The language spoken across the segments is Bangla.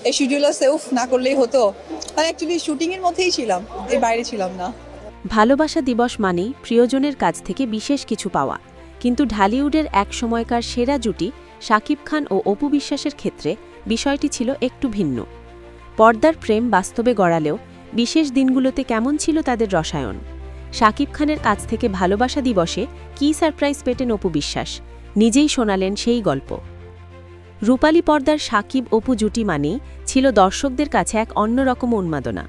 এই শিডিউলার সেলফ না করলেই হতো। মানে অ্যাকচুয়ালি শুটিংয়ের মধ্যেই ছিলাম, এর বাইরে ছিলাম না। ভালোবাসা দিবস মানেই প্রিয়জনের কাছ থেকে বিশেষ কিছু পাওয়া, কিন্তু ঢালিউডের এক সময়কার সেরা জুটি শাকিব খান ও অপু বিশ্বাসের ক্ষেত্রে বিষয়টি ছিল একটু ভিন্ন। পর্দার প্রেম বাস্তবে গড়ালেও বিশেষ দিনগুলোতে কেমন ছিল তাদের রসায়ন? শাকিব খানের কাছ থেকে ভালোবাসা দিবসে কী সারপ্রাইজ পেতেন অপু বিশ্বাস, নিজেই শোনালেন সেই গল্প। রূপালী পর্দার শাকিব অপু জুটি মানেই ছিল দর্শকদের কাছে এক অন্যরকম উন্মাদনা।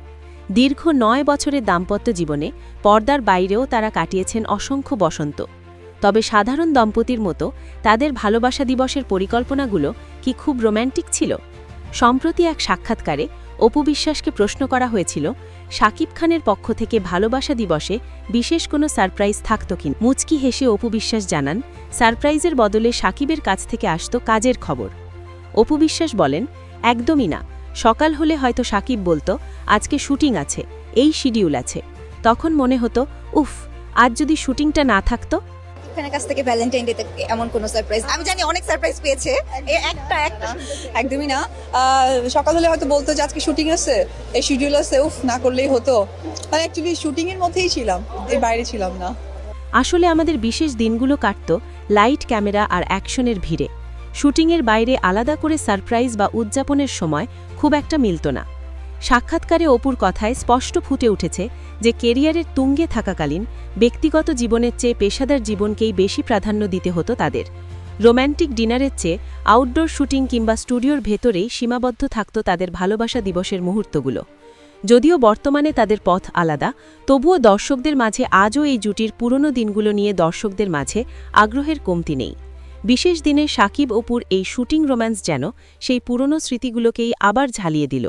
দীর্ঘ ৯ বছরের দাম্পত্য জীবনে পর্দার বাইরেও তারা কাটিয়েছেন অসংখ্য বসন্ত। তবে সাধারণ দম্পতির মতো তাদের ভালোবাসা দিবসের পরিকল্পনাগুলো কি খুব রোম্যান্টিক ছিল? সম্প্রতি এক সাক্ষাৎকারে অপু বিশ্বাসকে প্রশ্ন করা হয়েছিল, শাকিব খানের পক্ষ থেকে ভালোবাসা দিবসে বিশেষ কোনো সারপ্রাইজ থাকত কিনা। মুচকি হেসে অপু বিশ্বাস জানান, সারপ্রাইজের বদলে শাকিবের কাছ থেকে আসত কাজের খবর। অপু বিশ্বাস বলেন, একদমই না। সকাল হলে হয়তো শাকিব বলতো, আজকে শুটিং আছে, এই শিডিউল আছে। তখন মনে হতো, উফ, আজ যদি শুটিংটা না থাকতো। এখানের কাছ থেকে ভ্যালেন্টাইন ডে থেকে এমন কোনো সারপ্রাইজ আমি জানি, অনেক সারপ্রাইজ পেয়েছে, একটা একদমই না। সকাল হলে হয়তো বলতো যে আজকে শুটিং আছে, এই শিডিউলার সেলফ না করলেই হতো। মানে অ্যাকচুয়ালি শুটিংয়ের মধ্যেই ছিলাম, এর বাইরে ছিলাম না। আসলে আমাদের বিশেষ দিনগুলো কাটত লাইট, ক্যামেরা আর অ্যাকশনের ভিড়ে। শুটিংয়ের বাইরে আলাদা করে সারপ্রাইজ বা উদযাপনের সময় খুব একটা মিলত না। সাক্ষাৎকারে অপুর কথায় স্পষ্ট ফুটে উঠেছে যে কেরিয়ারের তুঙ্গে থাকাকালীন ব্যক্তিগত জীবনের চেয়ে পেশাদার জীবনকেই বেশি প্রাধান্য দিতে হতো তাদের। রোম্যান্টিক ডিনারের চেয়ে আউটডোর শুটিং কিংবা স্টুডিওর ভেতরেই সীমাবদ্ধ থাকত তাদের ভালোবাসা দিবসের মুহূর্তগুলো। যদিও বর্তমানে তাদের পথ আলাদা, তবুও দর্শকদের মাঝে আজও এই জুটির পুরনো দিনগুলো নিয়ে দর্শকদের মাঝে আগ্রহের কমতি নেই। বিশেষ দিনে শাকিব অপুর এই শুটিং রোম্যান্স যেন সেই পুরনো স্মৃতিগুলোকেই আবার ঝালিয়ে দিল।